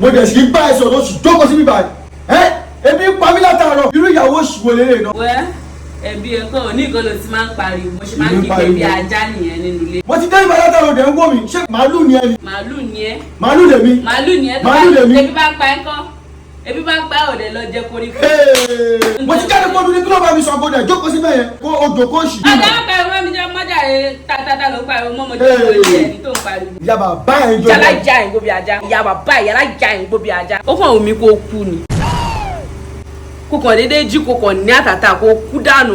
mo dẹ̀ sì bá ẹ sọ̀rọ̀ oṣù jókòó sí bíbá ẹ ebi ń pa mí látàárọ̀ irú ìyàwó oṣù wo lélẹ̀ náà. wẹ́ ẹbí ẹ̀kọ́ ní ìkọlù tí máa ń pariwo mo ṣe máa ń kíkẹ́ bí ajá nìyẹn nínú ilé. mo ti dé ìbá látàárọ̀ dẹ̀ ń wò mí ṣé màálù ni ẹ ni. màálù ni ẹ. màálù lèmi. màálù ni ẹ tó bá ebi bá ń pa ẹ kọ́ ebi bá ń pa ọ̀dẹ̀ lọ jẹ koríko. mo ti jáde kó dúdú kí ló bá mi sọ àbọ̀dà jókòó síbẹ̀ yẹn kó odò kó ṣì. ọ̀dà ń pariwo mi jẹ́ mọ́jà rẹ̀ tata ló ń pariwo mọ́ mọ́jà rẹ̀ ẹni tó ń pariwo. ìyá bàbá yẹn jọ. yàrá ìjà yẹn gbó bí ajá ìyá bàbá yàrá ìjà yẹn gbó bí ajá. ó fún àwọn omi kó kú ni kó kàn déédéé jí kó kàn ní àtàtà kó kú dànù.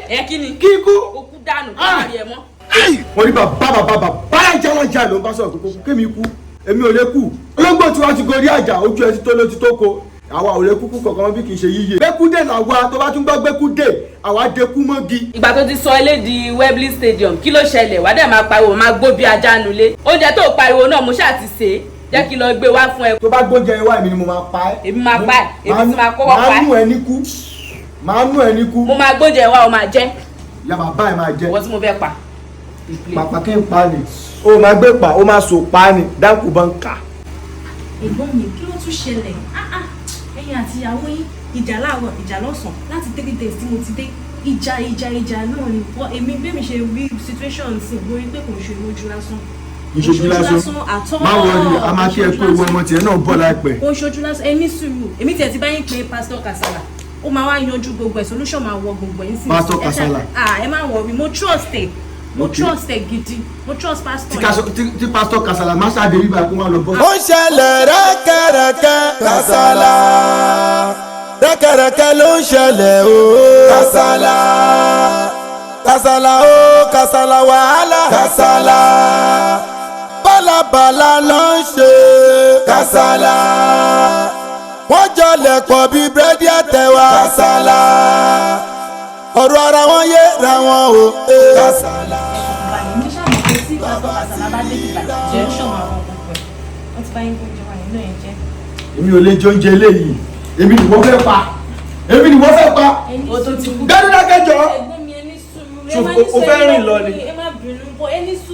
ẹ kí ni kí kú kó kú dànù kó má rí ẹ mọ́. wọ́n ní bàbá alájà ló ń bá sọ̀rọ̀ kókó kémi kú èmi ò lè kú olóńgbò tí wọ́n ti gorí àjà ojú ẹ ti tó ló ti tó ko àwa ò lè kúkú kankan bí kì í ṣe yíyẹ. gbẹ́kúdé làwa tó bá tún gbọ́ gbẹ́kúdé àwa dekú mọ́gi. ìgbà tó ti sọ ilé di Wembley Stadium kí ló ṣẹlẹ̀ wàá dẹ̀ máa pariwo máa gbó bí ajá nulẹ̀ oúnjẹ tó pariwo náà mo ṣáà ti sè é jẹ́ kí lọ gbé wá fún ẹ. tó bá gbóúnjẹ wá èmi ni mo máa pa ẹ́. èmi máa pa ẹ́ èmi ti máa kọ́kọ́ pa ẹ́. máa nú ẹ ní kú máa nú ẹ ní kú. mo máa gbóúnjẹ wá o máa jẹ. ìyá bàbá ẹ máa jẹ. wọ́n tí mo fẹ́ pa. pàpà kí n pa ni o máa gbé pa o máa so pa ni dákú bá ń kà. ẹ̀gbọ́n mi kí ló tún ṣẹlẹ̀ ẹ̀yin àti ìyàwó yín ìjà láàárọ̀ ìjà lọ́sàn-án láti 3 days tí mo ti dé ìjà náà ni èmi bẹ́ẹ̀ mi ṣe rí situation sí mo rí pé kò ń ṣe ojú lásán. ìṣojú lásán máa wọlé a máa kí ẹ pé owó ọmọ tiẹ̀ náà bọ̀ láìpẹ́. kò ń ṣojú lásán ẹni sùúrù èmi tiẹ̀ ti bá yín pé Pastor Kasala ó máa wá yanjú gbogbo ẹ̀ solution máa wọ gbogbo ẹ̀ ń sìn. Pastor Kasala ẹ má wọrí mo trust ẹ mo trust ẹ gidi mo trust pastor yẹn. tí Pastor Kasala má ṣáàdé rí báyìí kó wá lọ bọ́. ó ń ṣẹlẹ̀ rẹ́kẹ̀rẹ́kẹ́ Kasala rẹ́kẹ̀rẹ́kẹ́ ló ń ṣẹlẹ̀ o Kasala Kasala o Kasala wàhálà Kasala bálabàlà ló ń ṣe Kasala wọ́n jọlẹ̀ pọ̀ bí búrẹ́dì àtẹ̀wà Kasala ọ̀rọ̀ ara wọn yé ra wọn o Kasala. mi ṣàmì pé tí Pastor Kasala bá dé ìgbà jẹ́ ṣọ̀mọ̀ àwọn gbogbo ẹ̀ wọ́n ti bá yín gbóúnjẹ wà nínú ẹ̀ jẹ́. èmi ò lè jẹ oúnjẹ eléyìí èmi ni wọ́n fẹ́ pa èmi ni wọ́n fẹ́ pa gbẹ́dún dákẹ́jọ́ o fẹ́ rìn lọ ni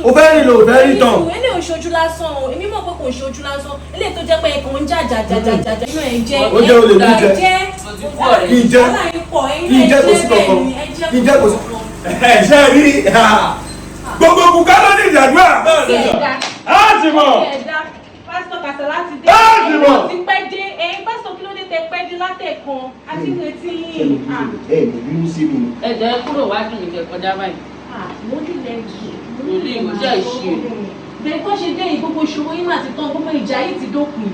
o fẹ́ rìn lọ o fẹ́ rìn tán. ẹni ò ṣojú lásán o èmi mọ̀ pé kò ṣojú lásán eléyìí tó jẹ́ pé ẹ̀kan ń jàjàjàjà inú ẹ̀ jẹ́ ó jẹ́ olè ní jẹ kí n jẹ kí n jẹ kò sí kankan kí n jẹ kò sí. ṣe rí gbogbo bùkà ló ní ìdàgbà. á ti mọ̀. Pastor Kasala ti dé ti pẹ́ dé pásítọ̀ kí ló dé tẹ pẹ́ dé látẹ̀kan àti ìrètí yìí. ẹ ẹ bínú sí mi. ẹ̀jẹ̀ kúrò wá kí nìkẹ́ kọjá báyìí. lórí lẹ́yìn lórí ìwòsàn ìṣe. bẹ́ẹ̀ tó ṣe dé gbogbo ìṣòro yìí mà ti tán gbogbo ìjà yìí ti dópin.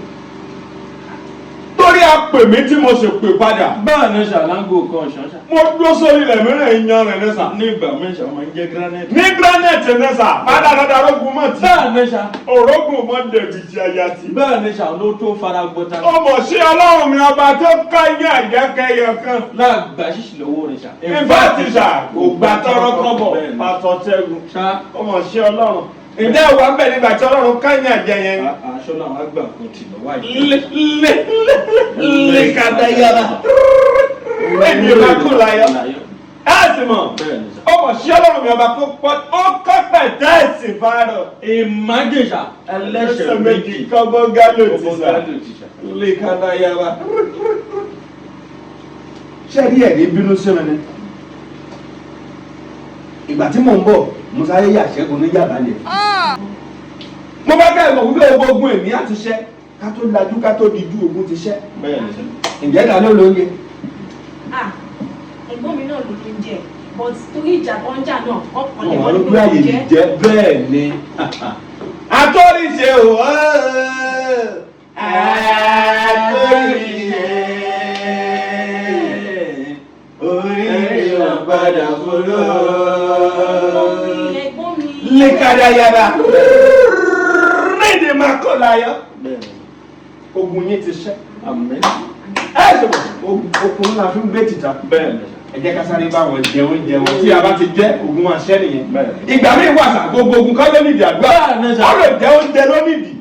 torí a pè mí tí mo ṣe pè padà. báà ní ṣàlángò kan ṣàṣà. mo dúró sórí ilẹ̀ mìíràn yan rẹ̀ nẹ́sà. ní ìgbà mẹ́sà máa ń jẹ́ granite. ní granite nẹ́sà padà dáadáa orógun mọ́ ti. báà ní ṣà. orógun mọ́ dẹ̀bi ti aya ti. báà ní ṣà ló tó fara gbọ́ta. ọmọ sí ọlọ́run mi ọba tó ká yín àjẹkẹyẹ kan. láàgbà ṣíṣì lọ́wọ́ rẹ̀ ṣà. ìfá ti ṣà kò gbà tọrọ kọ́bọ̀ pàtó tẹ́gun. ọmọ sí ọlọ́run. ǹjẹ́ ìwà ń bẹ̀ nígbà tí ọlọ́run ká yín àjẹ yẹn. aṣọ náà wá gbà kó tì lọ́wọ́ lè kàdá yàrá. èmi máa kú láyọ̀. ẹ̀sìn mọ̀ ọmọ sí ọlọ́run mi ọba kó pọ́ ó kọ́pẹ̀ dẹ́ẹ̀sì fárọ̀. ìmájèṣà ẹlẹ́ṣẹ̀ méjì kọ́gbọ́n gálò ti sà lè kàdá yàrá. ṣé rí ẹ̀rí bínú sí mi ni ìgbà tí mò ń bọ̀ musa yẹ yà ṣẹ́gun ní yàrá lẹ̀. mo bá ká ìmọ̀ wípé ogun èmi àti ṣẹ́ ká tó lajú ká tó dijú ogun ti ṣẹ́. ǹjẹ́ ta ló lóye. ẹ̀gbọ́n mi náà ló fi ń jẹ but torí ìjà tó ń jà náà ọkàn lè wọ́n ló gbé àyè lè jẹ́ bẹ́ẹ̀ ni. àtọ́rìṣe o àtọ́rìṣe orí wọn padà fọlọ́. lè kárí ayára lédè máa kọ́ láyọ̀. ogun yín ti ṣẹ́. ẹ ṣe okun ńlá fi ń gbé tìta. ẹ jẹ́ ká sáré bá wọn jẹ oúnjẹ wọn tí a bá ti jẹ ogun máa ṣẹ́ nìyẹn. ìgbà míì wà sá gbogbo ogun kọ́ ló nídìí àdúrà. ó lè jẹ oúnjẹ ló nídìí.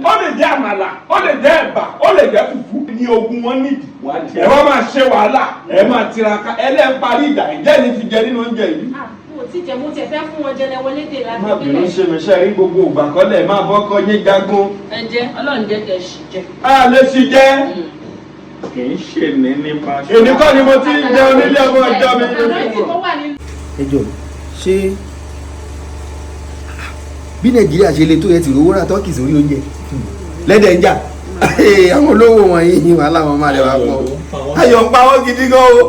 ó lè jẹ àmàlà ó lè jẹ ẹ̀bà ó lè jẹ fùfú. ní ogun wọn nídìí. ẹ wá máa ṣe wàhálà ẹ máa tiraka ẹ lẹ́ ń parí ìjà ìjẹ́ ni ti jẹ nínú oúnjẹ yìí. tí jẹ mo tiẹ̀ fẹ́ fún wọn jẹ lẹ́wọ́ lédè láti má bínú ṣe mi ṣe rí gbogbo ìgbà kọ́lẹ̀ má bọ́kọ yín jagun. ẹ jẹ Ọlọ́run jẹ́ kẹ́ ṣì jẹ. a lè ṣì jẹ́. kì í ṣe ní nípa. èmi kọ́ ni mo ti ń jẹun nílé ọmọ ìjọ mi. ẹ jọ ṣé bí Nàìjíríà ṣe le tó yẹ ti rówó ra tọ́kì sórí oúnjẹ lẹ́dẹ̀ ń jà àwọn olówó wọ̀nyí wàhálà wọn máa lè wá pọ̀ ayọ̀ ń pa wọ́n gidi gan o.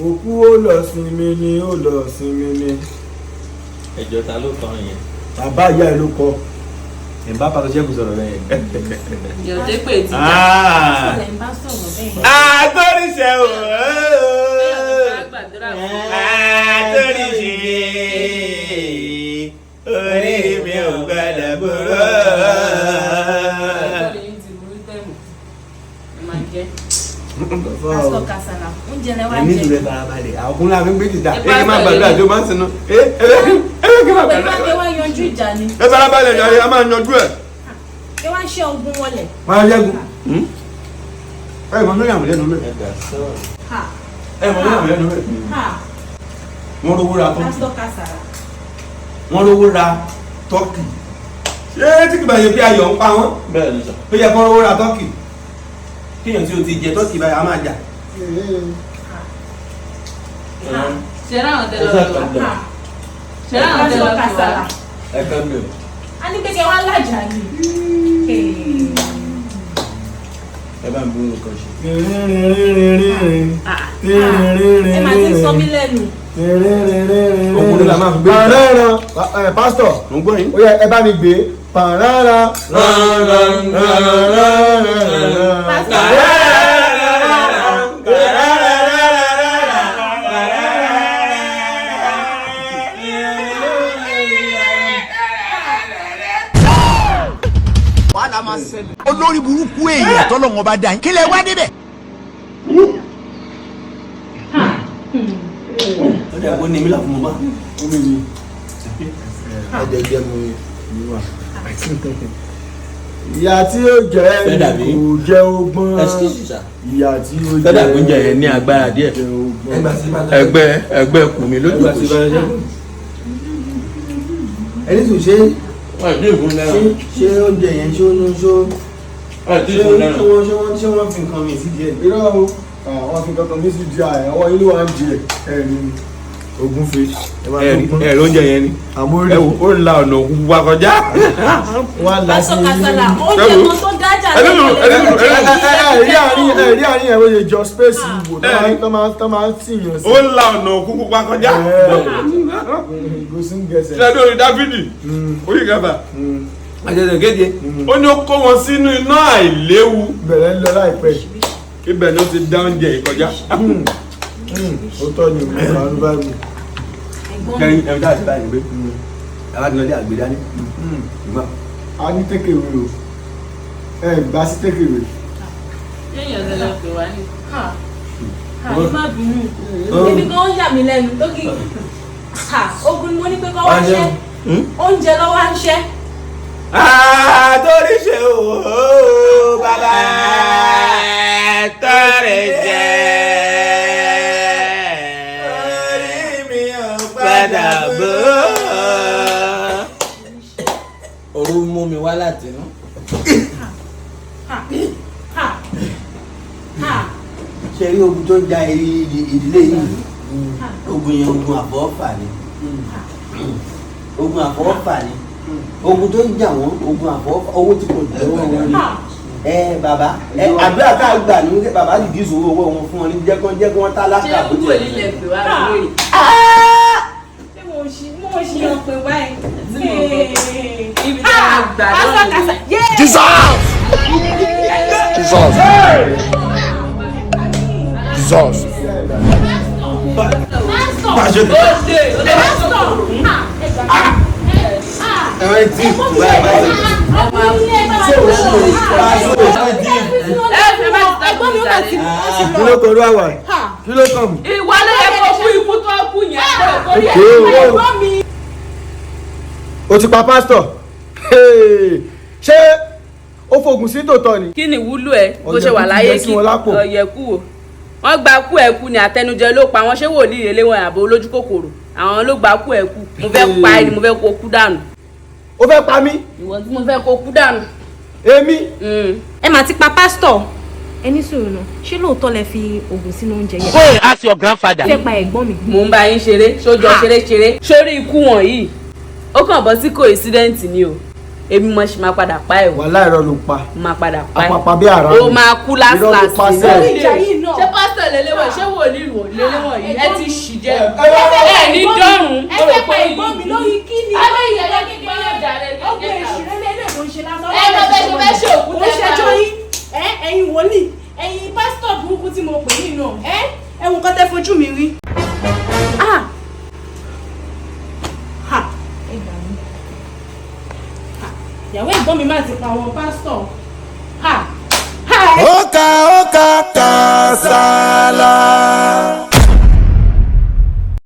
òkú ó lọ sinmi ni ó lọ sinmi ni. ẹjọ́ ta ló kàn yẹn. bàbá ìyá ẹ ló kọ ẹ̀ ń bá pàtó ṣẹ́kù sọ̀rọ̀ bẹ́ẹ̀. yọ̀dé pé ti jà. Sọ̀rọ̀ ń bá sọ̀rọ̀ bẹ́ẹ̀. àtọ́rìṣẹ́ o. àtọ́rìṣẹ́ orí mi ò gbọ́dọ̀ bọ̀rọ̀. Pásítọ̀ Kasala oúnjẹ lẹ wá ẹni jẹ. ìlú rẹ farabalẹ̀ àwọn ọkùnrin àfi ń gbé jìdá ẹ kí n máa gbàdúrà tó máa ń sinú ẹ kí n máa pẹ̀lú gbàdúrà. àgbẹ̀ wá yanjú ìjà ni. ẹ farabalẹ̀ jàre a máa yanjú ẹ̀. ẹ wá ṣe ogun wọlé. máa yẹ́gun ẹ mọ̀ lórí àwọn ẹlẹ́nu rẹ̀ ẹ mọ̀ lórí àwọn ẹlẹ́nu rẹ̀ wọ́n rówó ra tọ́kì Pásítọ̀ Kasala. wọ́n rówó ra tọ́kì ṣé tí kì bá yẹ pé ayọ̀ ń pa wọ́n bẹ́ẹ̀ ni sọ. ó yẹ kó rówó ra tọ́kì kíyàn tí o ti jẹ tọ́kì báyìí a máa jà. ṣẹ́rá àwọn tẹ́lẹ̀ ọ̀dọ́ wa. ṣẹ́rá àwọn tẹ́lẹ̀ Pásítọ̀ ọ̀dọ́ wa. Kasala. ẹ kàn mí o. a ní kékeré wá lájà ni. ẹ bá ń bí wọn kàn ṣe. ẹ máa ti ń sọ mí lẹ́nu. òkúrú la máa fi gbé ìgbà. pásítọ̀ mo gbọ́ yín. ó yẹ ẹ bá mi gbé pàrọ̀rọ̀. olórí burúkú èèyàn tọ́lọ́wọ́n bá dá yín kí lẹ wá débẹ̀. ó dẹ̀ kó ní mi láfún mọ́ bá omi mi ẹ̀jẹ̀ jẹ́ mi wà. ìyá tí ó jẹ́ kò jẹ́ ọgbọ́n ìyá tí ó jẹ́ fẹ́dà oúnjẹ yẹn ní agbára díẹ̀. ẹgbẹ́ kù mí lójú kò sí. ẹni tó ṣe wọ́n ti fún náírà. ṣé oúnjẹ yẹn ṣó wọ́n ti fún náírà. ṣé wọ́n fi nǹkan mi sí díẹ̀ irọ́ o wọ́n fi nǹkan mi sí díẹ̀ ọwọ́ inú wa ń jẹ ẹ̀rí ògúnfe ẹ̀rọ oúnjẹ yẹn ni. àmórí ó ń la ọ̀nà òkú wa kọjá. Pásítọ̀ Kasala oúnjẹ kan tó dájà ẹ̀rí àárín ẹ̀rọ yẹn jọ space ìbò tó máa ń tìyàn sí. ó ń la ọ̀nà òkú wa kọjá. gòsùn gẹ̀ẹ́sẹ̀. ṣé lórí Dáfídì orí kẹfà. àjẹsẹ̀ kéde ó ní ó kó wọn sínú iná àìléwu. bẹ̀rẹ̀ ń lọ láìpẹ́. ibẹ̀ ló ti dá oúnjẹ yìí kọjá. ó tọ́ ni mo máa ń bá mi. kẹrin ẹ̀rọ dáa ti báyìí gbé. àwọn àti lọ́dẹ àgbèdá ní. a ní tékèwé o gbà sí tékèwé. yéèyàn tẹ́lẹ̀ pè wá ní. àyè má bínú ibi kan ó yà mí lẹ́nu lókì ogun ni mo ní pé kọ́ wá ṣẹ́ oúnjẹ lọ́wọ́ á ń ṣẹ́. torí ṣe o bàbá tọrẹ jẹ orí mi ò padà bọ̀. òru mú mi wá láti inú. ṣe rí ogun tó ń ja ìdílé yìí ogun yẹn ogun àfọwọ́fà ni ogun àfọwọ́fà ni ogun tó ń jà wọ́n ogun àfọwọ́fà owó tí kò jẹ́ owó wọn ni bàbá àdúrà tá a gbà ní bàbá lè dín ìṣòro owó wọn fún wọn ní jẹ́kọ́ tálákà ṣé kúkú èlì lẹ̀ pè wá lórí. ṣé mo ṣì yàn pé báyìí. ibi tí wọ́n gbà lọ́nà. Jesus! Jesus! Jesus! kí ló kọrú àwà kí ló kàn mí. ìwọ ló yẹ kó kú ikú tó kú yẹn. o ti pa pásítọ̀ ṣé ó fògùn sí tòótọ́ ni. kí ni ìwúlò ẹ bó ṣe wà láyé kí ọ̀yẹ̀kú o. wọ́n gba kú ẹ̀ kú ni àtẹnujẹ ló pa wọ́n ṣé wòlíì rẹ̀ léwọ̀n àbò olójú kòkòrò àwọn ló gba kú ẹ̀ kú mo fẹ́ pa ẹni mo fẹ́ kó kú dànù. o fẹ́ pa mí. ìwọ tí mo fẹ́ kó kú dànù. èmi. ẹ mà ti pa pásítọ̀. ẹ ní sùúrù náà ṣé lóòótọ́ lẹ fi oògùn sínú oúnjẹ yẹn. Go and ask your grandfather. fẹ́ pa ẹ̀gbọ́n mi. mò ń bá yín ṣeré sójọ ṣeré sórí ikú wọ̀nyí ó kàn bọ́ sí coincidence ni o èmi mo ṣì máa padà pa ẹ̀ o. wàhálà irọ́ ló pa. máa padà pa ẹ̀. àpapà bí ara. o máa kú last irọ́ ló pa sẹ́ẹ̀. ìjà yìí náà. ṣé pásítọ̀ lélẹ́wọ̀n ṣé wòlíì lélẹ́wọ̀n yìí ẹ ti ṣì jẹ́ ẹ ní dọ́rùn. ẹ fẹ́ pa ẹ̀gbọ́n mi lórí kí ni. alẹ́ ìyá kékeré yóò jalè. ọgbẹ́ ìṣúrẹ́ lélẹ̀ ló ń ṣe lásán. ẹ lọ bẹ ṣe fẹ́ ṣe òkú ó ń ṣẹjọ́ yín ẹ̀yin wòlíì ẹ̀yin pásítọ̀ burúkú tí mo pè yín náà ẹ wò kọ́ tẹ́ fojú mi rí. ìyàwó ẹ̀gbọ́n mi máa ti pa àwọn pásítọ̀. Oka Kasala.